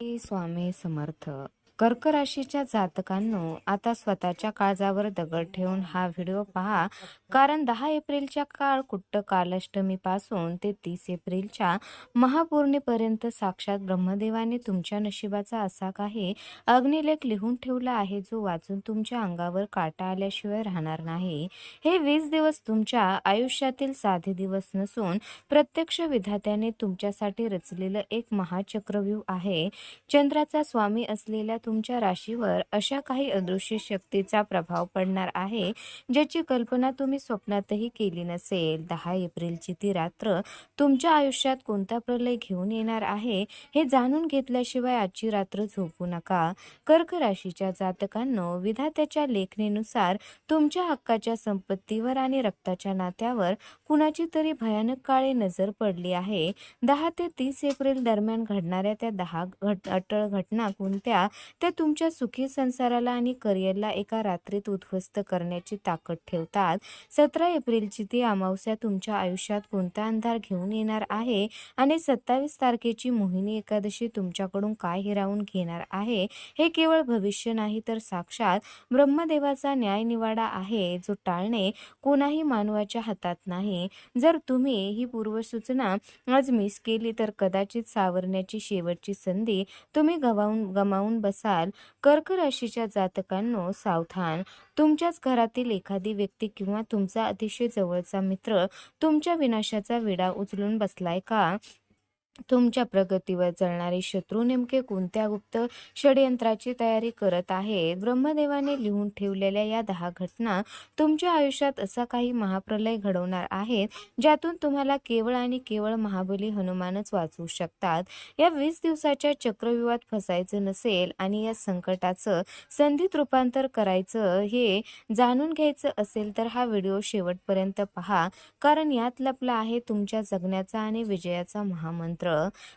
श्री स्वामी समर्थ. कर्क राशीच्या जातकांनो, आता स्वतःच्या काळजावर दगड ठेवून हा व्हिडिओ पहा, कारण 10 एप्रिलच्या काळकुट्ट कालाष्टमीपासून ते 30 एप्रिलच्या महापूर्णिमेपर्यंत साक्षात ब्रह्मदेवाने तुमच्या नशिबाचा असा काही अग्निलेख लिहून ठेवला आहे, जो वाचून तुमच्या अंगावर काटा आल्याशिवाय राहणार नाही. हे 20 दिवस तुमच्या आयुष्यातील साधे दिवस नसून प्रत्यक्ष विधात्याने तुमच्यासाठी रचलेलं एक महाचक्रव्यूह आहे. चंद्राचा स्वामी असलेल्या तुमच्या राशीवर अशा काही अदृश्य शक्तीचा प्रभाव पडणार आहे, ज्याची कल्पना तुम्ही स्वप्नातही केली नसेल. 10 एप्रिलची ती रात्र तुमच्या आयुष्यात कोणता प्रलय घेऊन येणार आहे, हे जाणून घेतल्याशिवाय आजची रात्र झोपू नका. कर्क राशीच्या जातकांनो, विधात्याच्या लेखणीनुसार तुमच्या हक्काच्या संपत्तीवर आणि रक्ताच्या नात्यावर कुणाची तरी भयानक काळी नजर पडली आहे. 10 ते 30 एप्रिल दरम्यान घडणाऱ्या त्या 10 अटळ घटना कोणत्या, त्या तुमच्या सुखी संसाराला आणि करिअरला एका रात्रीत उद्ध्वस्त करण्याची ताकद ठेवतात. 17 एप्रिलची ती अमावस्या तुमच्या आयुष्यात कोणता अंधार घेऊन येणार आहे आणि 27 तारखेची मोहिनी एकादशी तुमच्याकडून काय हिरावून घेणार आहे, हे केवळ भविष्य नाही तर साक्षात ब्रह्मदेवाचा न्यायनिवाडा आहे, जो टाळणे कोणाही मानवाच्या हातात नाही. जर तुम्ही ही पूर्वसूचना आज मिस केली तर कदाचित सावरण्याची शेवटची संधी तुम्ही गमावून बसाल. कर्क राशीच्या जातकांनो, सावधान. तुमच्याच घरातील एखादी व्यक्ती किंवा तुमचा अतिशय जवळचा मित्र तुमच्या विनाशाचा विडा उचलून बसलाय का? तुमच्या प्रगतीवर जळणारे शत्रू नेमके कोणत्या गुप्त षडयंत्राची तयारी करत आहेत? ब्रह्मदेवाने लिहून ठेवलेल्या या 10 घटना तुमच्या आयुष्यात असा काही महाप्रलय घडवणार आहेत, ज्यातून तुम्हाला केवळ आणि केवळ महाबली हनुमानच वाचवू शकतात. या 20 दिवसाच्या चक्रव्यूहात फसायचं नसेल आणि या संकटाचं संधीत रूपांतर करायचं हे जाणून घ्यायचं असेल तर हा व्हिडिओ शेवटपर्यंत पहा, कारण यात लपला आहे तुमच्या जगण्याचा आणि विजयाचा महामंत्र.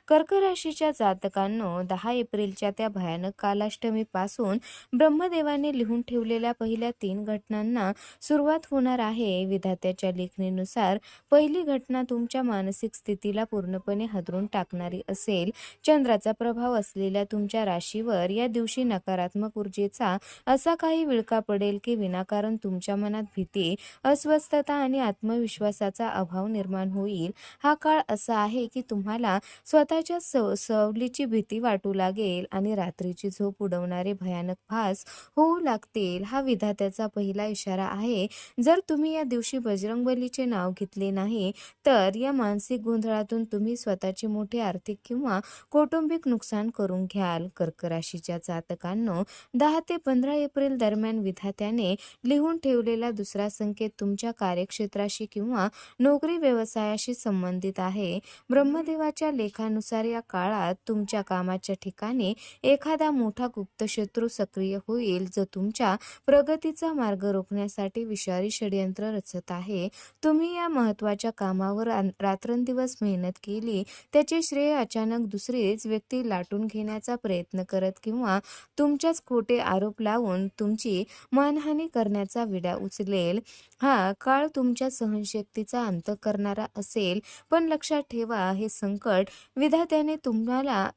कर्क राशीच्या जातकांनो, 10 एप्रिलच्या त्या भयानक कालाष्टमीपासून ब्रह्मदेवाने लिहून ठेवलेल्या पहिल्या 3 घटनांना सुरुवात होणार आहे. विधात्याच्या लेखणीनुसार पहिली घटना तुमच्या मानसिक स्थितीला पूर्णपणे हादरून टाकणारी असेल. चंद्राचा प्रभाव असलेल्या तुमच्या राशीवर या दिवशी नकारात्मक ऊर्जेचा असा काही विळखा पडेल की विनाकारण तुमच्या मनात भीती, अस्वस्थता आणि आत्मविश्वासाचा अभाव निर्माण होईल. हा काळ असा आहे की तुम्हाला स्वतःच्या सवलीची भीती वाटू लागेल आणि रात्रीची झोप उडवणारे भयानक भास होऊ लागतील. हा विधात्याचा पहिला इशारा आहे. जर तुम्ही या दिवशी बजरंगबलीचे नाव घेतले नाही तर या मानसिक गोंधळातून तुम्ही स्वतःचे मोठे आर्थिक किंवा कौटुंबिक नुकसान करून घ्याल. कर्क राशीच्या जातकांनो, 10 ते 15 एप्रिल दरम्यान विधात्याने लिहून ठेवलेला दुसरा संकेत तुमच्या कार्यक्षेत्राशी किंवा नोकरी व्यवसायाशी संबंधित आहे. ब्रह्मदेवाच्या लेखानुसार या काळात तुमच्या कामाच्या ठिकाणी एखादा मोठा गुप्त शत्रू सक्रिय होईल, जो तुमच्या प्रगतीचा मार्ग रोखण्यासाठी विषारी षडयंत्र रचत आहे. तुम्ही या महत्त्वाच्या कामावर रात्रंदिवस मेहनत केली, त्याचे श्रेय अचानक दुसरीच व्यक्ती लाटून घेण्याचा प्रयत्न करत किंवा तुमच्याच खोटे आरोप लावून तुमची मानहानी करण्याचा विडा उचलेल. हा काळ तुमच्या सहनशक्तीचा अंत करणारा असेल, पण लक्षात ठेवा, हे संकट विधात्याने तुम्हाला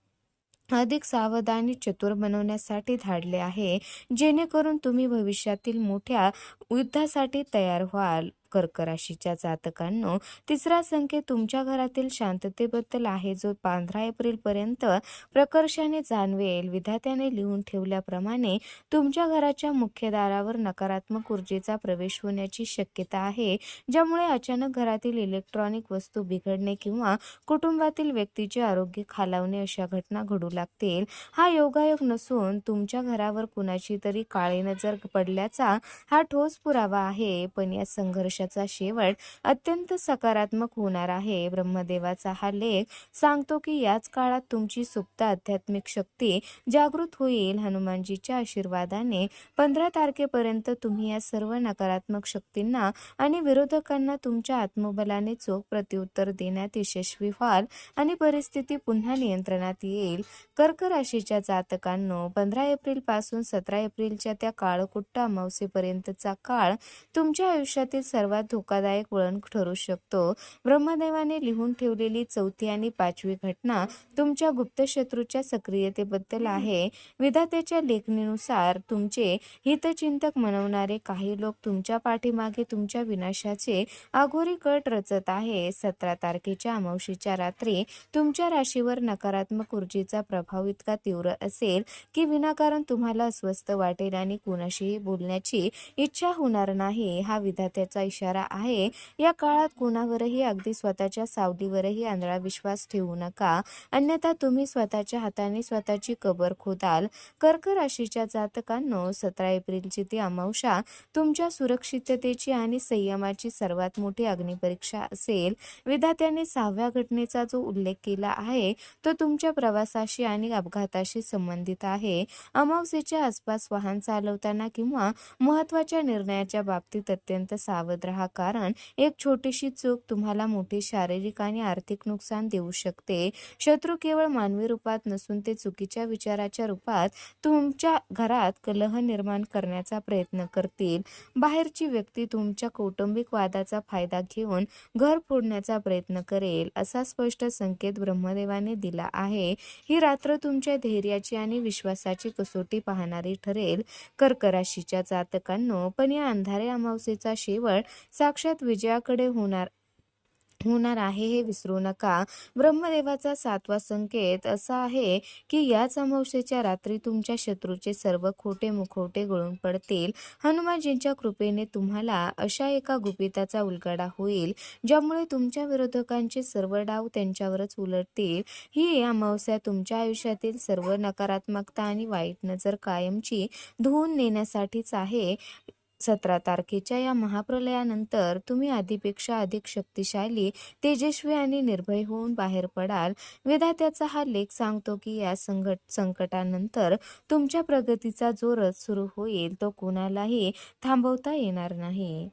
अधिक सावध आणि चतुर बनवण्यासाठी धाडले आहे, जेणेकरून तुम्ही भविष्यातील मोठ्या युद्धासाठी तयार व्हाल. कर्क राशीच्या जातकांनो, तिसरा संकेत तुमच्या घरातील शांततेबद्दल आहे, जो 15 एप्रिल पर्यंत प्रकर्षाने जाणवेल. विधात्याने लिहून ठेवल्याप्रमाणे तुमच्या घराच्या मुख्य दारावर नकारात्मक ऊर्जेचा प्रवेश होण्याची शक्यता आहे, ज्यामुळे अचानक घरातील इलेक्ट्रॉनिक वस्तू बिघडणे किंवा कुटुंबातील व्यक्तीचे आरोग्य खालावणे अशा घटना घडू लागतील. हा योगायोग नसून तुमच्या घरावर कुणाची तरी काळी नजर पडल्याचा हा ठोस पुरावा आहे, पण या संघर्षाचा शेवट अत्यंत सकारात्मक होणार आहे. ब्रह्मदेवाचा हा लेख सांगतो की याच काळात तुमची सुप्त आध्यात्मिक शक्ती जागृत होईल. हनुमानजीच्या आशीर्वादाने 15 तारखेपर्यंत तुम्ही या सर्व नकारात्मक शक्तींना आणि विरोधकांना तुमच्या आत्मबलाने चोख प्रत्युत्तर देण्यात यशस्वी व्हाल आणि परिस्थिती पुन्हा नियंत्रणात येईल. कर्क राशीच्या जातकांनो, 15 एप्रिल पासून 17 एप्रिलच्या त्या काळकुट्ट अमावस्येपर्यंतचा काळ तुमच्या आयुष्यातील सर्वात सर्वात धोकादायक वळण ठरू शकतो. ब्रह्मदेवाने लिहून ठेवलेली 4थी आणि 5वी घटना तुमच्या गुप्त शत्रूच्या सक्रियतेबद्दल आहे. विधात्याच्या लेखणीनुसार तुमचे हितचिंतक म्हणवणारे काही लोक तुमच्या पाठीमागे तुमच्या विनाशाचे अघोरी कट रचत आहे. 17 तारखेच्या अमावस्येच्या रात्री तुमच्या राशीवर नकारात्मक ऊर्जेचा प्रभाव इतका तीव्र असेल की विनाकारण तुम्हाला अस्वस्थ वाटेल आणि कुणाशीही बोलण्याची इच्छा होणार नाही. हा विधात्याचा इशारा आहे. या काळात कुणावरही, अगदी स्वतःच्या सावलीवरही आंधळा विश्वास ठेवू नका, अन्यथा तुम्ही स्वतःच्या हाताने स्वतःची कबर खोदाल. कर्क राशीच्या जातकांनो, 17 एप्रिलची ती अमावस्या तुमच्या सुरक्षिततेची आणि संयमाची सर्वात मोठी अग्निपरीक्षा असेल. विधात्याने 6व्या घटनेचा जो उल्लेख केला आहे तो तुमच्या प्रवासाशी आणि अपघाताशी संबंधित आहे. अमावस्येच्या आसपास वाहन चालवताना किंवा महत्त्वाच्या निर्णयाच्या बाबतीत अत्यंत सावध राहा, कारण एक छोटीशी चूक तुम्हाला मोठे शारीरिक आणि आर्थिक नुकसान देऊ शकते. शत्रू केवळ मानवी रूपात नसून ते चुकीच्या विचाराच्या रूपात तुमच्या घरात कलह निर्माण करण्याचा प्रयत्न करतील. बाहेरची व्यक्ती तुमच्या कौटुंबिक वादाचा फायदा घेऊन घर फोडण्याचा प्रयत्न करेल, असा स्पष्ट संकेत ब्रह्मदेवाने दिला आहे. ही रात्र तुमच्या धैर्याची आणि विश्वासाची कसोटी पाहणारी ठरेल. कर्क राशीच्या जातकांनो, पण या अंधाऱ्या अमावस्येचा शेवट साक्षात विजयाकडे होणार आहे हे विसरू नका. ब्रह्मदेवाचा 7वा संकेत असा आहे की याच अमावस्येच्या रात्री तुमच्या शत्रूचे सर्व खोटे मुखवटे गळून पडतील. हनुमानजींच्या कृपेने तुम्हाला अशा एका गुपिताचा उलगडा होईल ज्यामुळे तुमच्या विरोधकांचे सर्व डाव त्यांच्यावरच उलटतील. ही अमावस्या तुमच्या आयुष्यातील सर्व नकारात्मकता आणि वाईट नजर कायमची धुवून नेण्यासाठीच आहे. 17 तारखेच्या या महाप्रलयानंतर तुम्ही आधीपेक्षा अधिक शक्तिशाली, तेजस्वी आणि निर्भय होऊन बाहेर पडाल. विधात्याचा हा लेख सांगतो की या संकटानंतर तुमच्या प्रगतीचा जो रथ सुरू होईल तो कोणालाही थांबवता येणार नाही.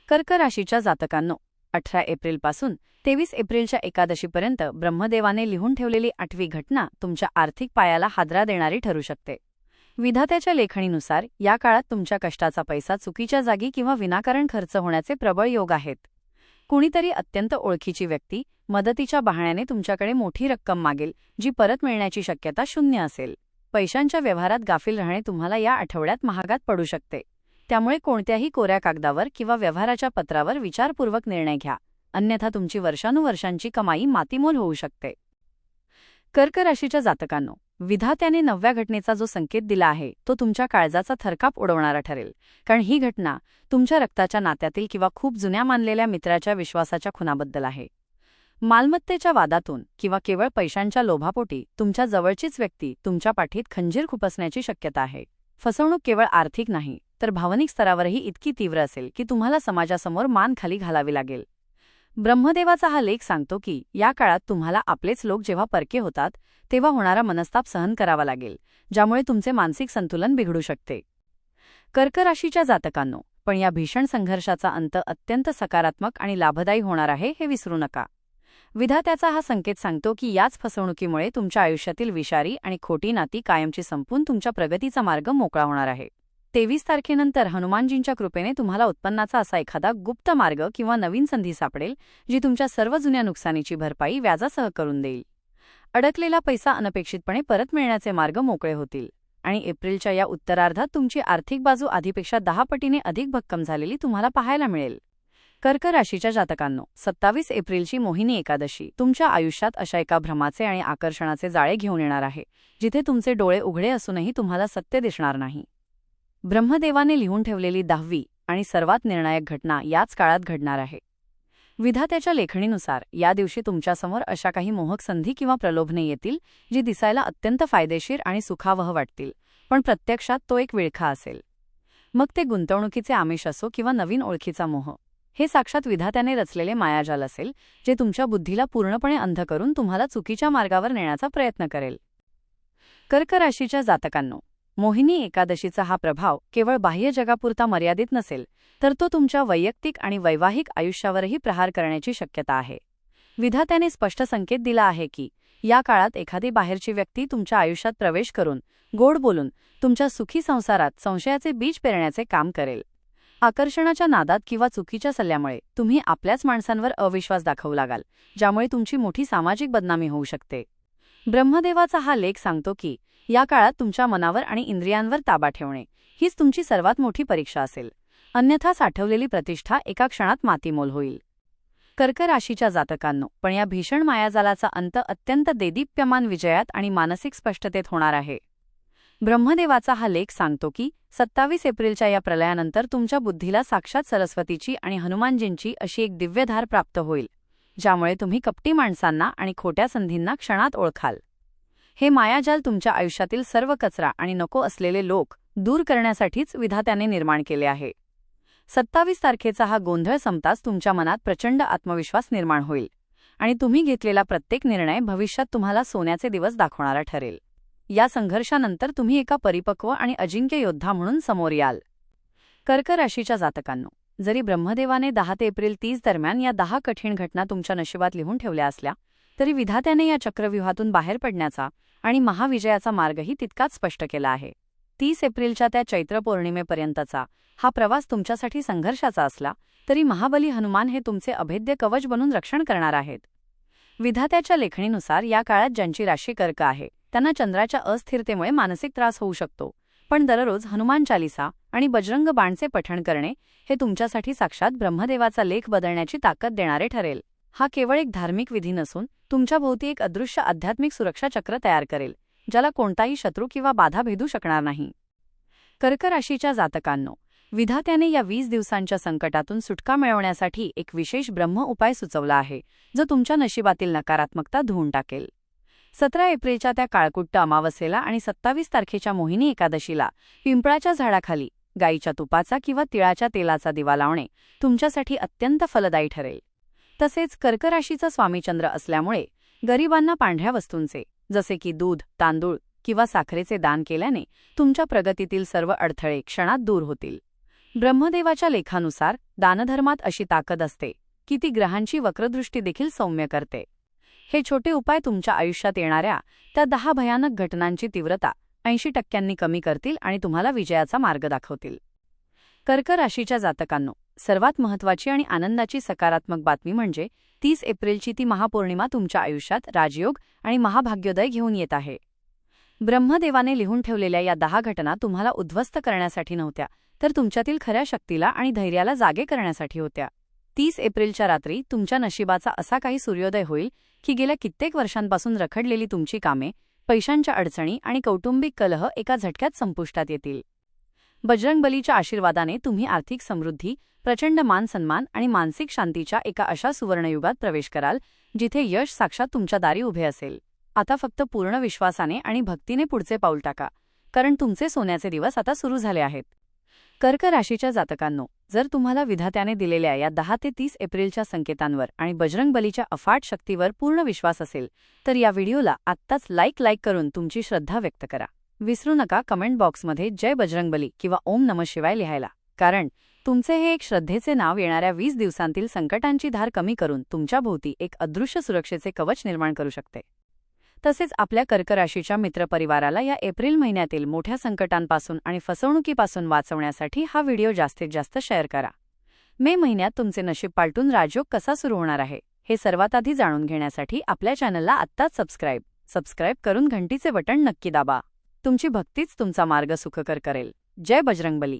कर्क राशीच्या जातकांनो, 18 एप्रिलपासून 23 एप्रिलच्या एकादशीपर्यंत ब्रह्मदेवाने लिहून ठेवलेली 8वी घटना तुमच्या आर्थिक पायाला हादरा देणारी ठरू शकते. विधात्याच्या लेखणीनुसार या काळात तुमच्या कष्टाचा पैसा चुकीच्या जागी किंवा विनाकारण खर्च होण्याचे प्रबळ योग आहेत. कुणीतरी अत्यंत ओळखीची व्यक्ती मदतीच्या बहाण्याने तुमच्याकडे मोठी रक्कम मागेल, जी परत मिळण्याची शक्यता 0 असेल. पैशांच्या व्यवहारात गाफील राहणे तुम्हाला या आठवड्यात महागात पडू शकते. त्यामुळे कोणत्याही कोऱ्या कागदावर किंवा व्यवहाराच्या पत्रावर विचारपूर्वक निर्णय घ्या, अन्यथा तुमची वर्षानुवर्षांची कमाई मातीमोल होऊ शकते. कर्क राशीच्या जातकांनो, विधात्याने 9व्या घटनेचा जो संकेत दिला आहे तो तुमच्या काळजाचा थरकाप उडवणारा ठरेल, कारण ही घटना तुमच्या रक्ताच्या नात्यातील किंवा खूप जुन्या मानलेल्या मित्राच्या विश्वासाच्या खुनाबद्दल आहे. मालमत्तेच्या वादातून किंवा केवळ पैशांच्या लोभापोटी तुमच्या जवळचीच व्यक्ती तुमच्या पाठीत खंजीर खुपसण्याची शक्यता आहे. फसवणूक केवळ आर्थिक नाही तर भावनिक स्तरावरही इतकी तीव्र असेल की तुम्हाला समाजासमोर मान खाली घालावी लागेल. ब्रह्मदेवाचा हा लेख सांगतो की या काळात तुम्हाला आपलेच लोक जेव्हा परके होतात तेव्हा होणारा मनस्ताप सहन करावा लागेल, ज्यामुळे तुमचे मानसिक संतुलन बिघडू शकते. कर्क राशीच्या जातकांनो, पण या भीषण संघर्षाचा अंत अत्यंत सकारात्मक आणि लाभदायी होणार आहे हे विसरू नका. विधात्याचा हा संकेत सांगतो की याच फसवणुकीमुळे तुमच्या आयुष्यातील विषारी आणि खोटी नाती कायमची संपून तुमच्या प्रगतीचा मार्ग मोकळा होणार आहे. 23 तारखेनंतर हनुमानजींच्या कृपेने तुम्हाला उत्पन्नाचा असा एखादा गुप्त मार्ग किंवा नवीन संधी सापडेल, जी तुमच्या सर्व जुन्या नुकसानीची भरपाई व्याजासह करून देईल. अडकलेला पैसा अनपेक्षितपणे परत मिळण्याचे मार्ग मोकळे होतील आणि एप्रिलच्या या उत्तरार्धात तुमची आर्थिक बाजू आधीपेक्षा 10 पटीने अधिक भक्कम झालेली तुम्हाला पाहायला मिळेल. कर्क राशीच्या जातकांनो, 27 एप्रिलची मोहिनी एकादशी तुमच्या आयुष्यात अशा एका भ्रमाचे आणि आकर्षणाचे जाळे घेऊन येणार आहे, जिथे तुमचे डोळे उघडे असूनही तुम्हाला सत्य दिसणार नाही. ब्रह्मदेवाने लिहून ठेवलेली 10वी आणि सर्वात निर्णायक घटना याच काळात घडणार आहे. विधात्याच्या लेखणीनुसार या दिवशी तुमच्यासमोर अशा काही मोहक संधी किंवा प्रलोभने येतील जी दिसायला अत्यंत फायदेशीर आणि सुखावह वाटतील, पण प्रत्यक्षात तो एक विळखा असेल. मग ते गुंतवणुकीचे आमिष असो किंवा नवीन ओळखीचा मोह, हे साक्षात विधात्याने रचलेले मायाजाल असेल, जे तुमच्या बुद्धीला पूर्णपणे अंध करून तुम्हाला चुकीच्या मार्गावर नेण्याचा प्रयत्न करेल. कर्क राशीच्या जातकांनो, मोहिनी एकादशीचा हा प्रभाव केवळ बाह्य जगापुरता मर्यादित नसेल, तर तो तुमच्या वैयक्तिक आणि वैवाहिक आयुष्यावरही प्रहार करण्याची शक्यता आहे. विधात्याने स्पष्ट संकेत दिला आहे की या काळात एखादी बाहेरची व्यक्ती तुमच्या आयुष्यात प्रवेश करून गोड बोलून तुमच्या सुखी संसारात संशयाचे बीज पेरण्याचे काम करेल. आकर्षणाच्या नादात किंवा चुकीच्या सल्ल्यामुळे तुम्ही आपल्याच माणसांवर अविश्वास दाखवू लागाल, ज्यामुळे तुमची मोठी सामाजिक बदनामी होऊ शकते. ब्रह्मदेवाचा हा लेख सांगतो की या काळात तुमच्या मनावर आणि इंद्रियांवर ताबा ठेवणे हीच तुमची सर्वात मोठी परीक्षा असेल, अन्यथा साठवलेली प्रतिष्ठा एका क्षणात मातीमोल होईल. कर्क राशीच्या जातकांनो, पण या भीषण मायाजालाचा अंत अत्यंत देदीप्यमान विजयात आणि मानसिक स्पष्टतेत होणार आहे. ब्रह्मदेवाचा हा लेख सांगतो की 27 एप्रिलच्या या प्रलयानंतर तुमच्या बुद्धीला साक्षात सरस्वतीची आणि हनुमानजींची अशी एक दिव्यधार प्राप्त होईल, ज्यामुळे तुम्ही कपटी माणसांना आणि खोट्या संधींना क्षणात ओळखाल. हे मायाजाल तुमच्या आयुष्यातील सर्व कचरा आणि नको असलेले लोक दूर करण्यासाठीच विधात्याने निर्माण केले आहे. 27 तारखेचा हा गोंधळ संपताच तुमच्या मनात प्रचंड आत्मविश्वास निर्माण होईल आणि तुम्ही घेतलेला प्रत्येक निर्णय भविष्यात तुम्हाला सोन्याचे दिवस दाखवणारा ठरेल. या संघर्षानंतर तुम्ही एका परिपक्व आणि अजिंक्य योद्धा म्हणून समोर याल. कर्क राशीच्या जातकांनो, जरी ब्रह्मदेवाने 10 ते एप्रिल 30 दरम्यान या 10 कठीण घटना तुमच्या नशिबात लिहून ठेवल्या असल्या, तरी विधात्याने या चक्रव्यूहातून बाहेर पडण्याचा आणि महाविजयाचा मार्गही तितकाच स्पष्ट केला आहे. 30 एप्रिलच्या त्या चैत्र पौर्णिमेपर्यंतचा हा प्रवास तुमच्यासाठी संघर्षाचा असला तरी महाबली हनुमान हे तुमचे अभेद्य कवच बनून रक्षण करणार आहेत. विधात्याच्या लेखणीनुसार या काळात ज्यांची राशी कर्क आहे त्यांना चंद्राच्या अस्थिरतेमुळे मानसिक त्रास होऊ शकतो, पण दररोज हनुमान चालिसा आणि बजरंग बाणचे पठण करणे हे तुमच्यासाठी साक्षात ब्रह्मदेवाचा लेख बदलण्याची ताकद देणारे ठरेल. हा केवळ एक धार्मिक विधी नसून तुमच्या भोवती एक अदृश्य आध्यात्मिक सुरक्षा चक्र तयार करेल, ज्याला कोणताही शत्रू किंवा बाधा भेदू शकणार नाही. कर्क राशीच्या जातकांनो, विधात्याने या 20 दिवसांच्या संकटातून सुटका मिळवण्यासाठी एक विशेष ब्रह्म उपाय सुचवला आहे, जो तुमच्या नशिबातील नकारात्मकता धुवून टाकेल. 17 एप्रिलच्या त्या काळकुट्ट अमावस्येला आणि 27 तारखेच्या मोहिनी एकादशीला पिंपळाच्या झाडाखाली गाईच्या तुपाचा किंवा तिळाच्या तेलाचा दिवा लावणे तुमच्यासाठी अत्यंत फलदायी ठरेल. तसेच कर्क राशीचा स्वामी चंद्र असल्यामुळे गरिबांना पांढऱ्या वस्तूंचे जसे की दूध, तांदूळ किंवा साखरेचे दान केल्याने तुमच्या प्रगतीतील सर्व अडथळे क्षणात दूर होतील. ब्रह्मदेवाच्या लेखानुसार दानधर्मात अशी ताकद असते की ती ग्रहांची वक्रदृष्टी देखील सौम्य करते. हे छोटे उपाय तुमच्या आयुष्यात येणाऱ्या त्या 10 भयानक घटनांची तीव्रता 80% कमी करतील आणि तुम्हाला विजयाचा मार्ग दाखवतील. कर्क राशीच्या जातकांनो, सर्वात महत्त्वाची आणि आनंदाची सकारात्मक बातमी म्हणजे 30 एप्रिलची ती महापौर्णिमा तुमच्या आयुष्यात राजयोग आणि महाभाग्योदय घेऊन येत आहे. ब्रह्मदेवाने लिहून ठेवलेल्या या 10 घटना तुम्हाला उद्ध्वस्त करण्यासाठी नव्हत्या, तर तुमच्यातील खऱ्या शक्तीला आणि धैर्याला जागे करण्यासाठी होत्या. 30 एप्रिलच्या रात्री तुमच्या नशिबाचा असा काही सूर्योदय होईल की गेल्या कित्येक वर्षांपासून रखडलेली तुमची कामे, पैशांच्या अडचणी आणि कौटुंबिक कलह एका झटक्यात संपुष्टात येतील. बजरंगबलीच्या आशीर्वादाने तुम्ही आर्थिक समृद्धी, प्रचंड मान-सन्मान आणि मानसिक शांतीच्या एका अशा सुवर्णयुगात प्रवेश कराल जिथे यश साक्षात तुमच्या दारी उभे असेल. आता फक्त पूर्ण विश्वासाने आणि भक्तीने पुढचे पाऊल टाका, कारण तुमचे सोन्याचे दिवस आता सुरू झाले आहेत. कर्क राशीच्या जातकांनो, जर तुम्हाला विधात्याने दिलेल्या या 10 ते 30 एप्रिलच्या संकेतांवर आणि बजरंगबलीच्या अफाट शक्तीवर पूर्ण विश्वास असेल तर या व्हिडिओला आत्ताच लाईक करून तुमची श्रद्धा व्यक्त करा. विसरू नका कमेंट बॉक्समध्ये जय बजरंगबली किंवा ओम नमः शिवाय लिहायला, कारण तुमचे हे एक श्रद्धेचे नाव येणाऱ्या 20 दिवसांतील संकटांची धार कमी करून तुमच्या भोवती एक अदृश्य सुरक्षेचे कवच निर्माण करू शकते. तसेच आपल्या कर्क राशीच्या मित्रपरिवाराला या एप्रिल महिन्यातील मोठ्या संकटांपासून आणि फसवणुकीपासून वाचवण्यासाठी हा व्हिडिओ जास्तीत जास्त शेअर करा. मे महिन्यात तुमचे नशीब पालटून राजयोग कसा सुरू होणार आहे हे सर्वात आधी जाणून घेण्यासाठी आपल्या चॅनलला आत्ताच सबस्क्राईब करून घंटीचे बटण नक्की दाबा. तुमची भक्तीच तुमचा मार्ग सुखकर करेल. जय बजरंगबली.